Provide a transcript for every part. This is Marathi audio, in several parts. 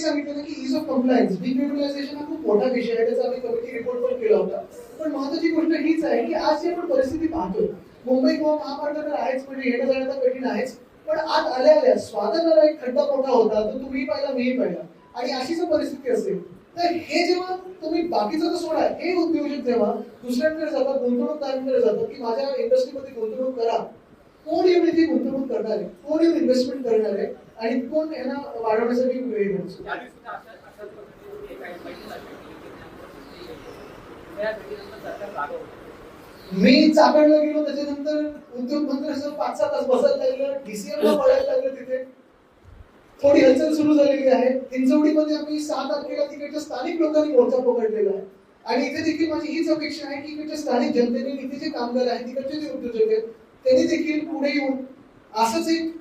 सांगितलं ना की ईज ऑफ कम्प्लायन्स डिक्रिमिनलायझेशन हा खूप मोठा विषय आहे, त्याचा आम्ही कमिटी रिपोर्ट पण केला होता. पण महत्त्वाची गोष्ट हीच आहे की आज जी आपण परिस्थिती पाहतोय, मुंबई गोवा महामार्ग तर आहेच, म्हणजे येणं जाणं तर कठीण आहेच, पण आत आल्या स्वागताला एक खड्डा मोठा होता, तो तुम्ही पाहिला मीही पाहिला, आणि अशीच परिस्थिती असेल तर हे जेव्हा तुम्ही बाकीचं तर सोडा, हे उद्योजक जेव्हा दुसऱ्यांकडे जातात, गुंतवणूकदारांकडे जातात की माझ्या इंडस्ट्रीमध्ये गुंतवणूक करा, कोण येऊन इथे गुंतवणूक करणार आहे, कोण येऊन इन्व्हेस्टमेंट करणार आहे आणि कोण यांना वाढवण्यासाठी वेळ देतो. मी चाकणला गेलो, त्याच्यानंतर उद्योग मंत्री असं 5-6 तास बसायला लागलं, डीसीएम ला पळायला लागलं, तिथे थोडी हलचल सुरू झालेली आहे. हिंजवडीमध्ये आम्ही 6 तारखेला तिकडच्या स्थानिक लोकांनी मोर्चा पकडलेला आहे, आणि इथे देखील माझी हीच अपेक्षा आहे की इकडच्या स्थानिक जनतेने, इथे जे कामगार आहेत, तिकडचे जे उद्योजक आहेत, त्यांनी देखील पुढे येऊन असंच एक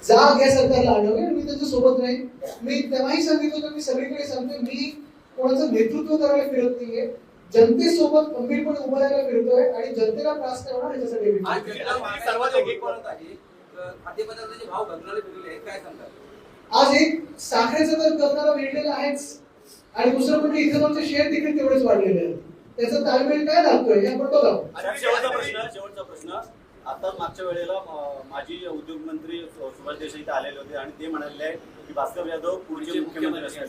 जाग या सरकारला आणवे. मी त्यांच्या सोबत राहील. मी तेव्हाही सांगितलं होतं, मी सगळीकडे सांगतोय, मी कोणाचं नेतृत्व करायला फिरत नाहीये, जनतेसोबत गंभीरपणे उभं राहायला फिरतोय आणि जनतेला त्रास करणार याच्यासाठी. खाद्यपदार्थाचे भाव बदलायला फिरले आहेत, काय सांगतात? आज एक साखरेचा दर करणारा वेळलेला आहेच, आणि दुसरं म्हणजे इथेनॉलचे शेअर देखील तेवढेच वाढलेले आहेत. त्याचा ताळमेळ काय लागतोय हे आपण बघा. शेवटचा प्रश्न आता मागच्या वेळेला माजी उद्योग मंत्री सुभाष देसाई इथे आलेले होते आणि ते म्हणाले आहे की भास्कर जाधव पुढचे मुख्यमंत्री असतील.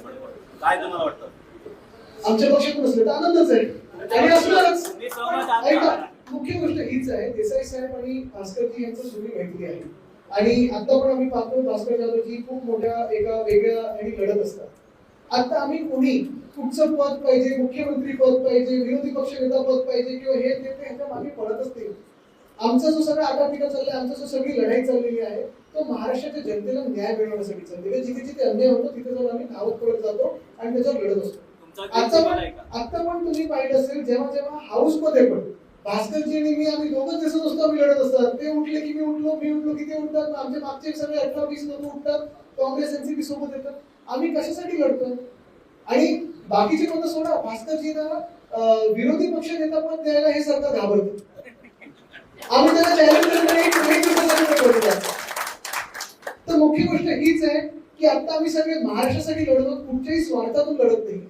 काय तुम्हाला वाटतं? आमच्या पक्षात नसले तर आनंदच आहे, आणि असणारच. मुख्य गोष्ट हीच आहे, देसाई साहेब आणि भास्करजी यांचं जुनी मैत्री आहे, आणि आता पण आम्ही पाहतो भास्कर जाधवजी खूप मोठ्या एका वेगळ्या आणि लढत असतात. आता आम्ही कोणी कुठचं पद पाहिजे, मुख्यमंत्री पद पाहिजे, विरोधी पक्ष नेता पद पाहिजे किंवा हे ते ह्याच्या मागे पडतच नाही. आमचा जो सगळा आटापिटा चाललाय, आमचा जो सगळी लढाई चाललेली आहे, तो महाराष्ट्राच्या जनतेला न्याय मिळवण्यासाठी चाललेली. जिथे जिथे अन्याय होतो तिथे जाऊन आम्ही धावत पडत जातो आणि त्याच्यावर लढत असतो. आता पण तुम्ही पाहिलं असेल, जेव्हा जेव्हा हाऊस मध्ये पण भास्करजी आणि मी, आम्ही दोघंच दिसत असतो, आम्ही लढत असतात. ते उठले की मी उठलो, मी उठलो की ते उठतात, आमचे मागचे सगळे 18-20 लोक उठतात, काँग्रेस एनसीपी सोबत येतात. आम्ही कशासाठी लढतो? आणि बाकीचे मतं सोडा, भास्करजींना विरोधी पक्ष नेता पण द्यायला हे सरकार घाबरतं. आम्ही त्याला चॅलेंज करतो. तर मुख्य गोष्ट हीच आहे की आता आम्ही सगळे महाराष्ट्रासाठी लढतो, कुठच्याही स्वार्थातून लढत नाही,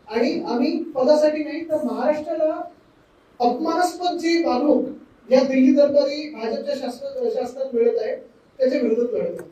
आणि आम्ही पदासाठी नाही तर महाराष्ट्राला अपमानास्पद जी वागणूक या दिल्ली दरबारी भाजपच्या शासनात मिळत आहे त्याच्या विरोधात लढतो.